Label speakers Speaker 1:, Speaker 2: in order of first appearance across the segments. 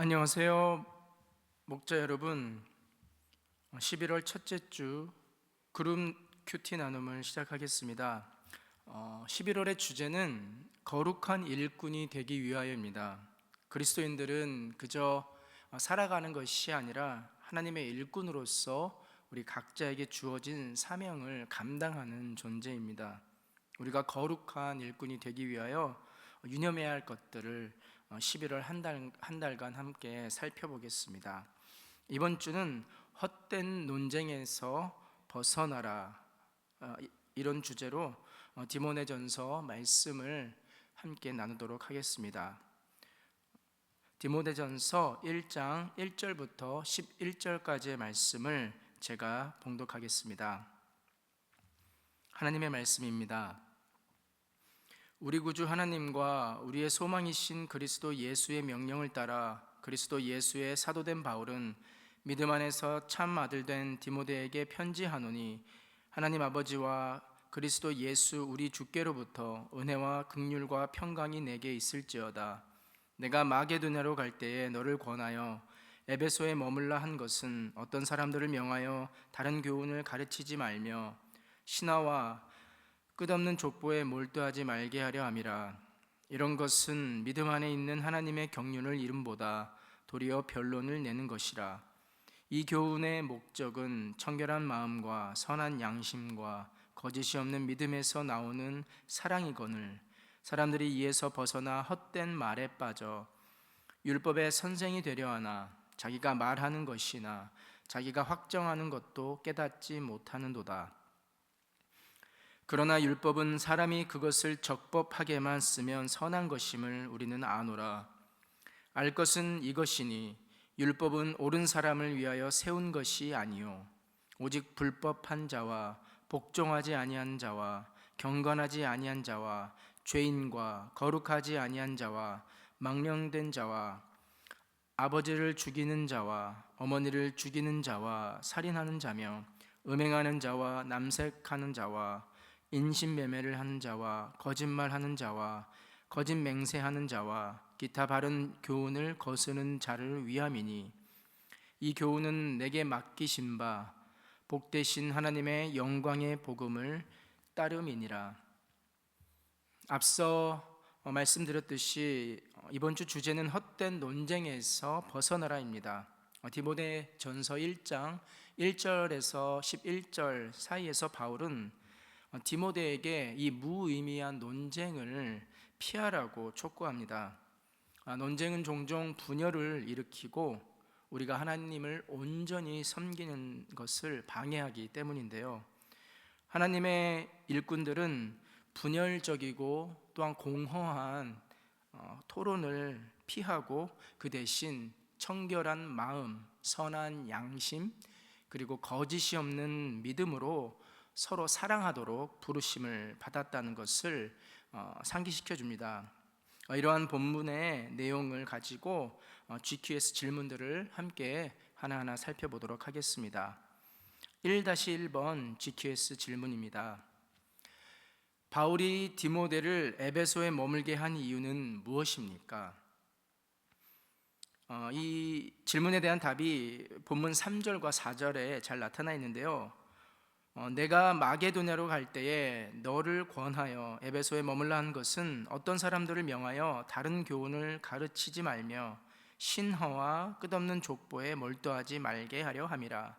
Speaker 1: 안녕하세요, 목자 여러분. 11월 첫째 주 그룹 큐티 나눔을 시작하겠습니다. 11월의 주제는 거룩한 일꾼이 되기 위하여입니다. 그리스도인들은 그저 살아가는 것이 아니라 하나님의 일꾼으로서 우리 각자에게 주어진 사명을 감당하는 존재입니다. 우리가 거룩한 일꾼이 되기 위하여 유념해야 할 것들을 11월 한 달간 함께 살펴보겠습니다. 이번 주는 헛된 논쟁에서 벗어나라, 이런 주제로 디모데전서 말씀을 함께 나누도록 하겠습니다. 디모데전서 1장 1절부터 11절까지의 말씀을 제가 봉독하겠습니다. 하나님의 말씀입니다. 우리 구주 하나님과 우리의 소망이신 그리스도 예수의 명령을 따라 그리스도 예수의 사도된 바울은 믿음 안에서 참 아들 된 디모데에게 편지하노니, 하나님 아버지와 그리스도 예수 우리 주께로부터 은혜와 긍휼과 평강이 내게 있을지어다. 내가 마게도냐로 갈 때에 너를 권하여 에베소에 머물라 한 것은 어떤 사람들을 명하여 다른 교훈을 가르치지 말며 신하와 끝없는 족보에 몰두하지 말게 하려 함이라. 이런 것은 믿음 안에 있는 하나님의 경륜을 이름보다 도리어 변론을 내는 것이라. 이 교훈의 목적은 청결한 마음과 선한 양심과 거짓이 없는 믿음에서 나오는 사랑이거늘, 사람들이 이에서 벗어나 헛된 말에 빠져 율법의 선생이 되려 하나 자기가 말하는 것이나 자기가 확정하는 것도 깨닫지 못하는도다. 그러나 율법은 사람이 그것을 적법하게만 쓰면 선한 것임을 우리는 아노라. 알 것은 이것이니 율법은 옳은 사람을 위하여 세운 것이 아니요 오직 불법한 자와 복종하지 아니한 자와 경건하지 아니한 자와 죄인과 거룩하지 아니한 자와 망령된 자와 아버지를 죽이는 자와 어머니를 죽이는 자와 살인하는 자며 음행하는 자와 남색하는 자와 인신매매를 하는 자와 거짓말하는 자와 거짓 맹세하는 자와 기타 바른 교훈을 거스르는 자를 위함이니, 이 교훈은 내게 맡기신 바 복되신 하나님의 영광의 복음을 따름이니라. 앞서 말씀드렸듯이 이번 주 주제는 헛된 논쟁에서 벗어나라입니다. 디모데전서 1장 1절에서 11절 사이에서 바울은 디모데에게 이 무의미한 논쟁을 피하라고 촉구합니다. 논쟁은 종종 분열을 일으키고 우리가 하나님을 온전히 섬기는 것을 방해하기 때문인데요. 하나님의 일꾼들은 분열적이고 또한 공허한 토론을 피하고 그 대신 청결한 마음, 선한 양심, 그리고 거짓이 없는 믿음으로 서로 사랑하도록 부르심을 받았다는 것을 상기시켜 줍니다. 이러한 본문의 내용을 가지고 GQS 질문들을 함께 하나하나 살펴보도록 하겠습니다. 1-1번 GQS 질문입니다. 바울이 디모데를 에베소에 머물게 한 이유는 무엇입니까? 이 질문에 대한 답이 본문 3절과 4절에 잘 나타나 있는데요. 내가 마게도냐로 갈 때에 너를 권하여 에베소에 머물라 한 것은 어떤 사람들을 명하여 다른 교훈을 가르치지 말며 신허와 끝없는 족보에 몰두하지 말게 하려 함이라.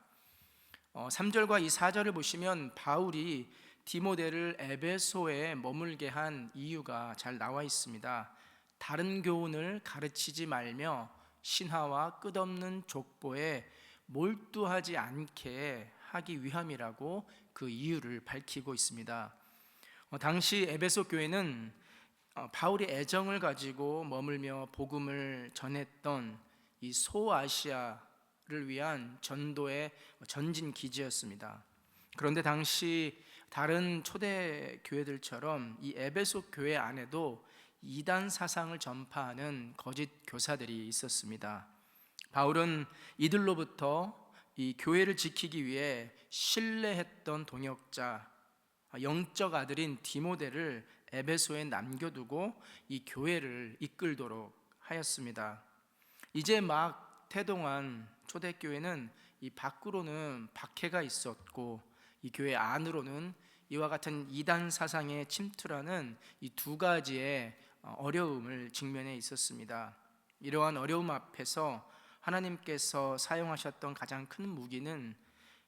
Speaker 1: 3절과 이 4절을 보시면 바울이 디모데를 에베소에 머물게 한 이유가 잘 나와 있습니다. 다른 교훈을 가르치지 말며 신하와 끝없는 족보에 몰두하지 않게 하기 위함이라고 그 이유를 밝히고 있습니다. 당시 에베소 교회는 바울의 애정을 가지고 머물며 복음을 전했던 이 소아시아를 위한 전도의 전진 기지였습니다. 그런데 당시 다른 초대 교회들처럼 이 에베소 교회 안에도 이단 사상을 전파하는 거짓 교사들이 있었습니다. 바울은 이들로부터 이 교회를 지키기 위해 신뢰했던 동역자, 영적 아들인 디모데를 에베소에 남겨두고 이 교회를 이끌도록 하였습니다. 이제 막 태동한 초대교회는 이 밖으로는 박해가 있었고 이 교회 안으로는 이와 같은 이단 사상에 침투라는 이 두 가지의 어려움을 직면해 있었습니다. 이러한 어려움 앞에서 하나님께서 사용하셨던 가장 큰 무기는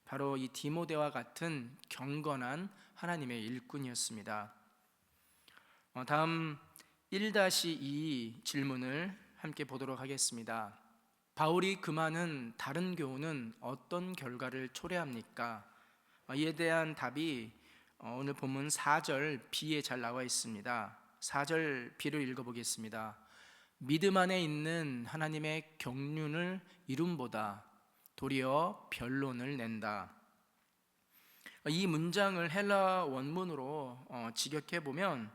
Speaker 1: 바로 이 디모데와 같은 경건한 하나님의 일꾼이었습니다. 다음 1-2 질문을 함께 보도록 하겠습니다. 바울이 금하는 다른 교훈은 어떤 결과를 초래합니까? 이에 대한 답이 오늘 본문 4절 B에 잘 나와 있습니다. 4절 B를 읽어보겠습니다. 믿음 안에 있는 하나님의 경륜을 이룸보다 도리어 변론을 낸다. 이 문장을 헬라 원문으로 직역해 보면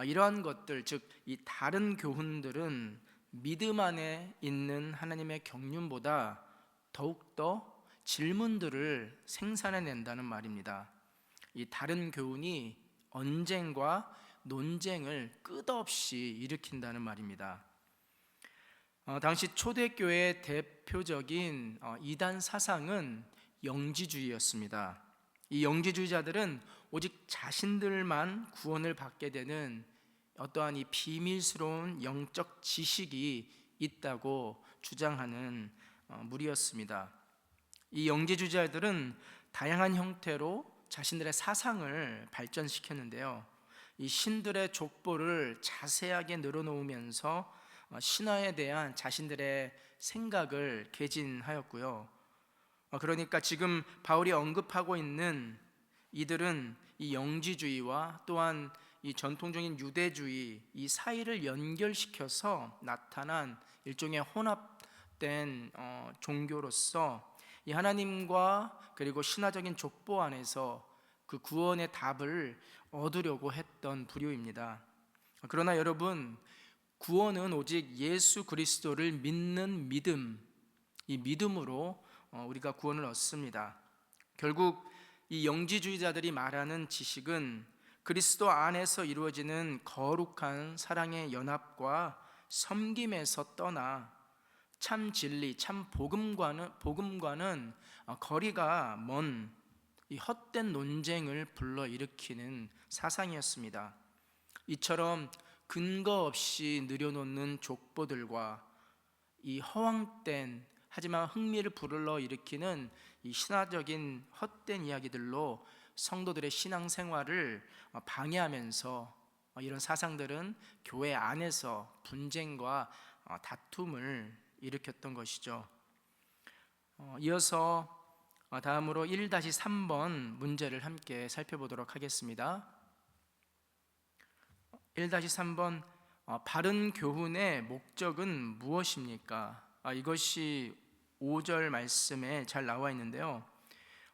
Speaker 1: 이러한 것들, 즉 이 다른 교훈들은 믿음 안에 있는 하나님의 경륜보다 더욱더 질문들을 생산해낸다는 말입니다. 이 다른 교훈이 언쟁과 논쟁을 끝없이 일으킨다는 말입니다. 당시 초대교회의 대표적인 이단 사상은 영지주의였습니다. 이 영지주의자들은 오직 자신들만 구원을 받게 되는 어떠한 이 비밀스러운 영적 지식이 있다고 주장하는 무리였습니다. 이 영지주의자들은 다양한 형태로 자신들의 사상을 발전시켰는데요. 이 신들의 족보를 자세하게 늘어놓으면서 신화에 대한 자신들의 생각을 개진하였고요. 그러니까 지금 바울이 언급하고 있는 이들은 이 영지주의와 또한 이 전통적인 유대주의 이 사이를 연결시켜서 나타난 일종의 혼합된 종교로서 이 하나님과 그리고 신화적인 족보 안에서 그 구원의 답을 얻으려고 했던 부류입니다. 그러나 여러분, 구원은 오직 예수 그리스도를 믿는 믿음, 이 믿음으로 우리가 구원을 얻습니다. 결국 이 영지주의자들이 말하는 지식은 그리스도 안에서 이루어지는 거룩한 사랑의 연합과 섬김에서 떠나 참 진리, 참 복음과는 거리가 먼 이 헛된 논쟁을 불러일으키는 사상이었습니다. 이처럼 근거 없이 늘여놓는 족보들과 이 허황된 하지만 흥미를 불러일으키는 이 신화적인 헛된 이야기들로 성도들의 신앙생활을 방해하면서 이런 사상들은 교회 안에서 분쟁과 다툼을 일으켰던 것이죠. 이어서 다음으로 1-3번 문제를 함께 살펴보도록 하겠습니다. 1-3번 바른 교훈의 목적은 무엇입니까? 이것이 5절 말씀에 잘 나와 있는데요.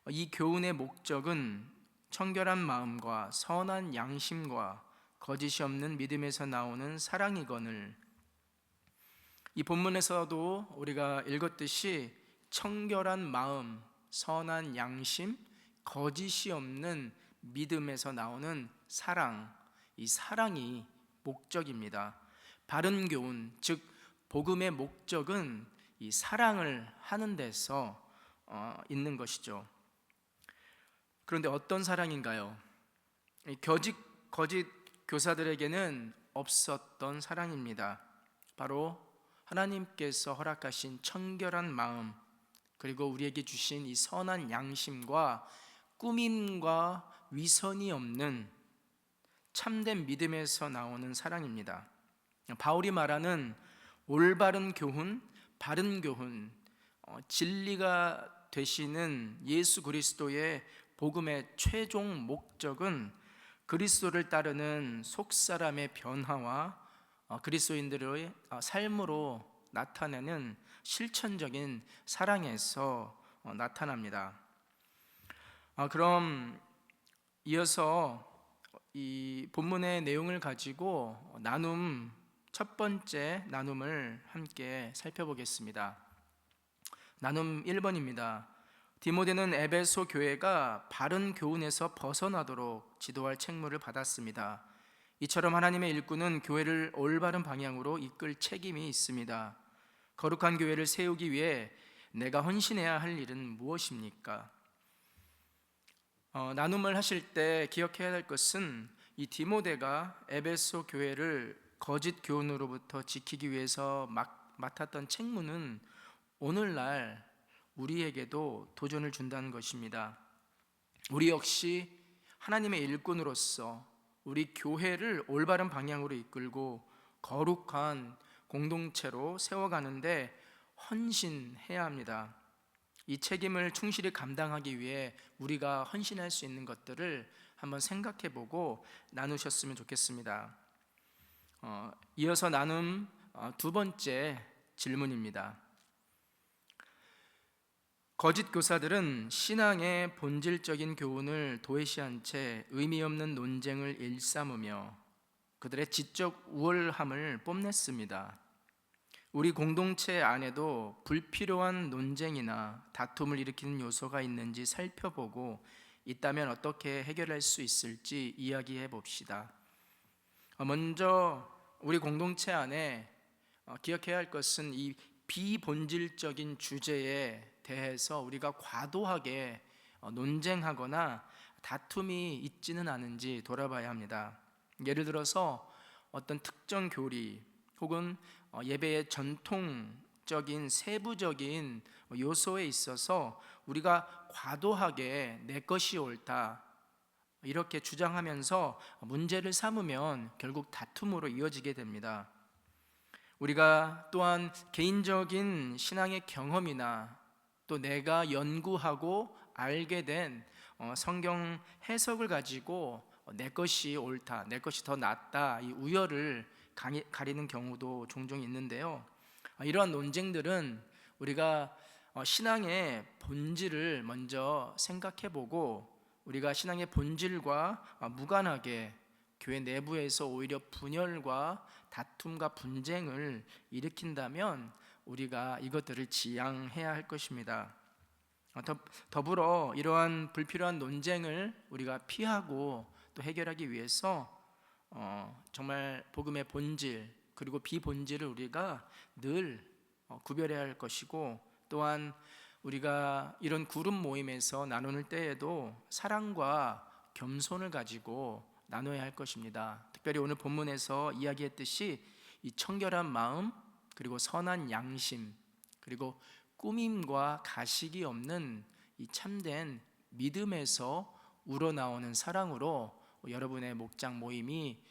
Speaker 1: 이 교훈의 목적은 청결한 마음과 선한 양심과 거짓이 없는 믿음에서 나오는 사랑이거늘. 이 본문에서도 우리가 읽었듯이 청결한 마음, 선한 양심, 거짓이 없는 믿음에서 나오는 사랑, 이 사랑이 목적입니다. 바른 교훈, 즉 복음의 목적은 이 사랑을 하는 데서 있는 것이죠. 그런데 어떤 사랑인가요? 거짓 교사들에게는 없었던 사랑입니다. 바로 하나님께서 허락하신 청결한 마음, 그리고 우리에게 주신 이 선한 양심과 꾸밈과 위선이 없는 참된 믿음에서 나오는 사랑입니다. 바울이 말하는 올바른 교훈, 바른 교훈, 진리가 되시는 예수 그리스도의 복음의 최종 목적은 그리스도를 따르는 속사람의 변화와 그리스도인들의 삶으로 나타내는 실천적인 사랑에서 나타납니다. 그럼 이어서 이 본문의 내용을 가지고 첫 번째 나눔을 함께 살펴보겠습니다. 나눔 1번입니다. 디모데는 에베소 교회가 바른 교훈에서 벗어나도록 지도할 책무를 받았습니다. 이처럼 하나님의 일꾼은 교회를 올바른 방향으로 이끌 책임이 있습니다. 거룩한 교회를 세우기 위해 내가 헌신해야 할 일은 무엇입니까? 나눔을 하실 때 기억해야 할 것은 이 디모데가 에베소 교회를 거짓 교훈으로부터 지키기 위해서 맡았던 책무는 오늘날 우리에게도 도전을 준다는 것입니다. 우리 역시 하나님의 일꾼으로서 우리 교회를 올바른 방향으로 이끌고 거룩한 공동체로 세워가는데 헌신해야 합니다. 이 책임을 충실히 감당하기 위해 우리가 헌신할 수 있는 것들을 한번 생각해 보고 나누셨으면 좋겠습니다. 이어서 나눔 두 번째 질문입니다. 거짓 교사들은 신앙의 본질적인 교훈을 도외시한 채 의미 없는 논쟁을 일삼으며 그들의 지적 우월함을 뽐냈습니다. 우리 공동체 안에도 불필요한 논쟁이나 다툼을 일으키는 요소가 있는지 살펴보고 있다면 어떻게 해결할 수 있을지 이야기해 봅시다. 먼저 우리 공동체 안에 기억해야 할 것은 이 비본질적인 주제에 대해서 우리가 과도하게 논쟁하거나 다툼이 있지는 않은지 돌아봐야 합니다. 예를 들어서 어떤 특정 교리 혹은 예배의 전통적인 세부적인 요소에 있어서 우리가 과도하게 내 것이 옳다 이렇게 주장하면서 문제를 삼으면 결국 다툼으로 이어지게 됩니다. 우리가 또한 개인적인 신앙의 경험이나 또 내가 연구하고 알게 된 성경 해석을 가지고 내 것이 옳다, 내 것이 더 낫다 이 우열을 가리는 경우도 종종 있는데요. 이러한 논쟁들은 우리가 신앙의 본질을 먼저 생각해보고 우리가 신앙의 본질과 무관하게 교회 내부에서 오히려 분열과 다툼과 분쟁을 일으킨다면 우리가 이것들을 지양해야 할 것입니다. 더불어 이러한 불필요한 논쟁을 우리가 피하고 또 해결하기 위해서 정말 복음의 본질 그리고 비본질을 우리가 늘 구별해야 할 것이고 또한 우리가 이런 그룹 모임에서 나누는 때에도 사랑과 겸손을 가지고 나눠야 할 것입니다. 특별히 오늘 본문에서 이야기했듯이 이 청결한 마음 그리고 선한 양심 그리고 꾸밈과 가식이 없는 이 참된 믿음에서 우러나오는 사랑으로 여러분의 목장 모임이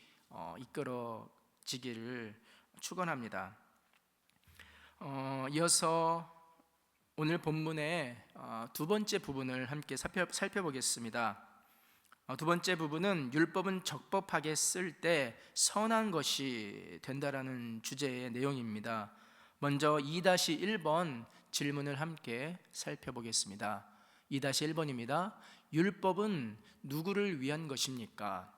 Speaker 1: 이끌어지기를 축원합니다. 이어서 오늘 본문의 두 번째 부분을 함께 살펴보겠습니다. 두 번째 부분은 율법은 적법하게 쓸 때 선한 것이 된다라는 주제의 내용입니다. 먼저 2-1번 질문을 함께 살펴보겠습니다. 2-1번입니다. 율법은 누구를 위한 것입니까?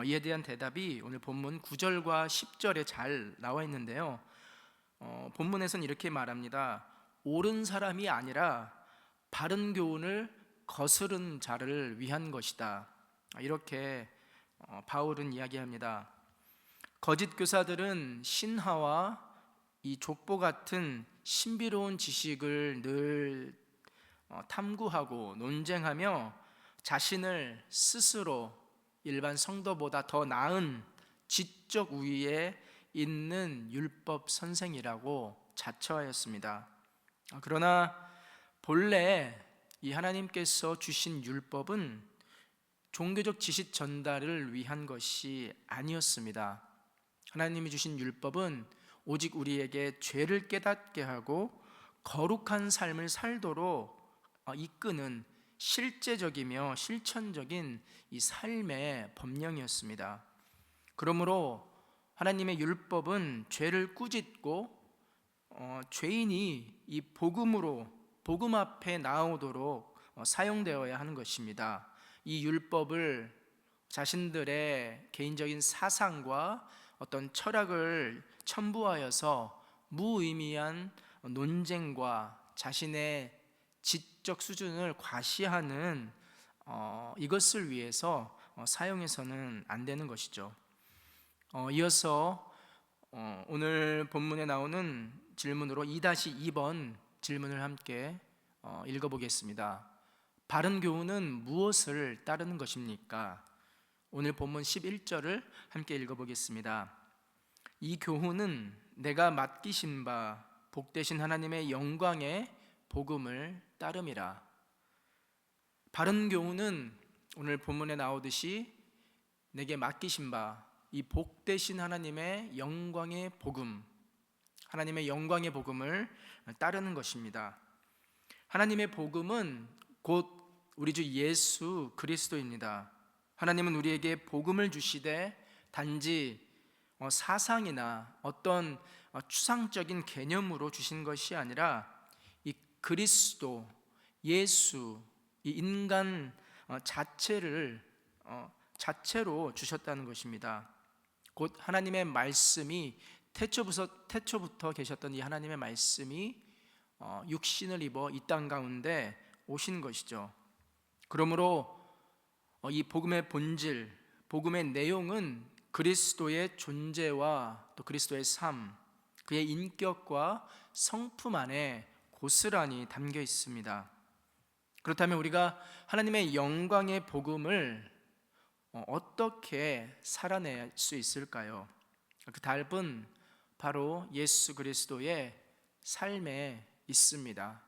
Speaker 1: 이에 대한 대답이 오늘 본문 9절과 10절에 잘 나와 있는데요. 본문에서는 이렇게 말합니다. 옳은 사람이 아니라 바른 교훈을 거스른 자를 위한 것이다. 이렇게 바울은 이야기합니다. 거짓 교사들은 신화와 이 족보 같은 신비로운 지식을 늘 탐구하고 논쟁하며 자신을 스스로 일반 성도보다 더 나은 지적 우위에 있는 율법 선생이라고 자처하였습니다. 그러나 본래 이 하나님께서 주신 율법은 종교적 지식 전달을 위한 것이 아니었습니다. 하나님이 주신 율법은 오직 우리에게 죄를 깨닫게 하고 거룩한 삶을 살도록 이끄는 실제적이며 실천적인 이 삶의 법령이었습니다. 그러므로 하나님의 율법은 죄를 꾸짖고 죄인이 이 복음 앞에 나오도록 사용되어야 하는 것입니다. 이 율법을 자신들의 개인적인 사상과 어떤 철학을 첨부하여서 무의미한 논쟁과 자신의 지적 수준을 과시하는 이것을 위해서 사용해서는 안 되는 것이죠. 이어서 오늘 본문에 나오는 질문으로 2-2번 질문을 함께 읽어보겠습니다. 바른 교훈은 무엇을 따르는 것입니까? 오늘 본문 11절을 함께 읽어보겠습니다. 이 교훈은 내가 맡기신 바 복되신 하나님의 영광의 복음을 따름이라. 바른 교훈은 오늘 본문에 나오듯이 내게 맡기신 바 이 복되신 하나님의 영광의 복음, 하나님의 영광의 복음을 따르는 것입니다. 하나님의 복음은 곧 우리 주 예수 그리스도입니다. 하나님은 우리에게 복음을 주시되 단지 사상이나 어떤 추상적인 개념으로 주신 것이 아니라 이 그리스도, 예수, 이 인간 자체로 주셨다는 것입니다. 곧 하나님의 말씀이 태초부터 계셨던 이 하나님의 말씀이 육신을 입어 이 땅 가운데 오신 것이죠. 그러므로 이 복음의 본질, 복음의 내용은 그리스도의 존재와 또 그리스도의 삶, 그의 인격과 성품 안에 고스란히 담겨 있습니다. 그렇다면 우리가 하나님의 영광의 복음을 어떻게 살아낼 수 있을까요? 그 답은 바로 예수 그리스도의 삶에 있습니다.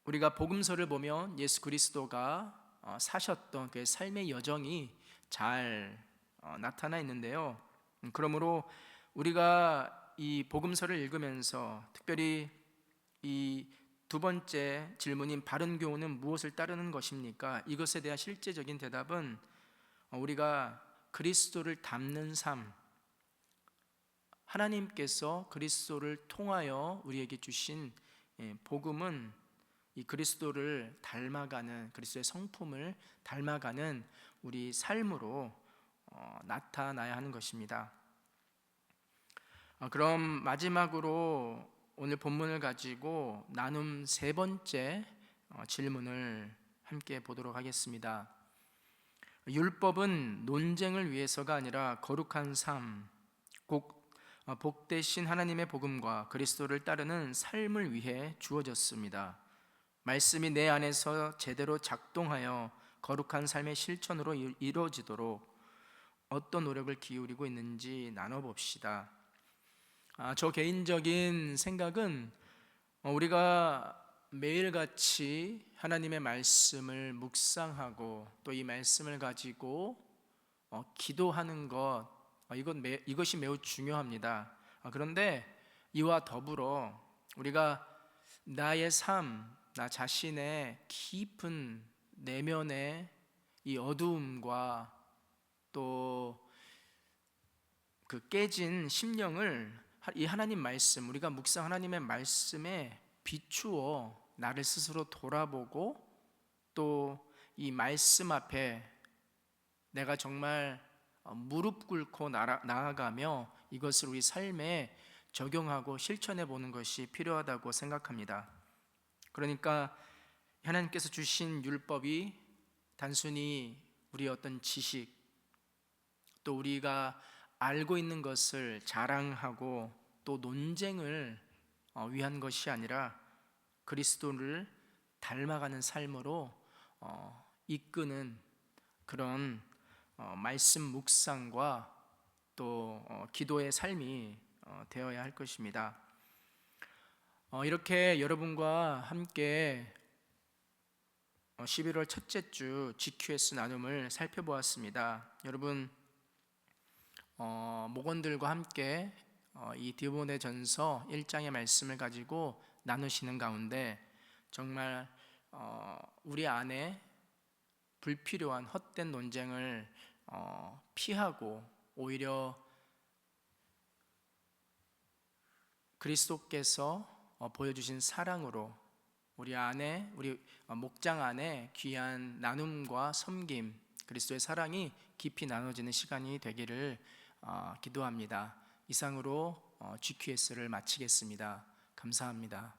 Speaker 1: 우리가 복음서를 보면 예수 그리스도가 사셨던 그의 삶의 여정이 잘 나타나 있는데요. 그러므로 우리가 이 복음서를 읽으면서 특별히 이 두 번째 질문인 바른 교훈은 무엇을 따르는 것입니까? 이것에 대한 실제적인 대답은 우리가 그리스도를 닮는 삶, 하나님께서 그리스도를 통하여 우리에게 주신 복음은 이 그리스도를 닮아가는, 그리스도의 성품을 닮아가는 우리 삶으로 나타나야 하는 것입니다. 그럼 마지막으로 오늘 본문을 가지고 나눔 세 번째 질문을 함께 보도록 하겠습니다. 율법은 논쟁을 위해서가 아니라 거룩한 삶, 꼭 복되신 하나님의 복음과 그리스도를 따르는 삶을 위해 주어졌습니다. 말씀이 내 안에서 제대로 작동하여 거룩한 삶의 실천으로 이루어지도록 어떤 노력을 기울이고 있는지 나눠봅시다. 저 개인적인 생각은 우리가 매일같이 하나님의 말씀을 묵상하고 또 이 말씀을 가지고 기도하는 것, 이것이 매우 중요합니다. 그런데 이와 더불어 우리가 나의 삶, 나 자신의 깊은 내면의 이 어두움과 또 그 깨진 심령을 이 하나님 말씀, 우리가 묵상 하나님의 말씀에 비추어 나를 스스로 돌아보고 또 이 말씀 앞에 내가 정말 무릎 꿇고 나아가며 이것을 우리 삶에 적용하고 실천해 보는 것이 필요하다고 생각합니다. 그러니까 하나님께서 주신 율법이 단순히 우리의 어떤 지식, 또 우리가 알고 있는 것을 자랑하고 또 논쟁을 위한 것이 아니라 그리스도를 닮아가는 삶으로 이끄는 그런 말씀 묵상과 또 기도의 삶이 되어야 할 것입니다. 이렇게 여러분과 함께 11월 첫째 주 GQS 나눔을 살펴보았습니다. 여러분 목원들과 함께 이 디모데 전서 1장의 말씀을 가지고 나누시는 가운데 정말 우리 안에 불필요한 헛된 논쟁을 피하고 오히려 그리스도께서 보여주신 사랑으로 우리 목장 안에 귀한 나눔과 섬김, 그리스도의 사랑이 깊이 나눠지는 시간이 되기를 기도합니다. 이상으로 GQS를 마치겠습니다. 감사합니다.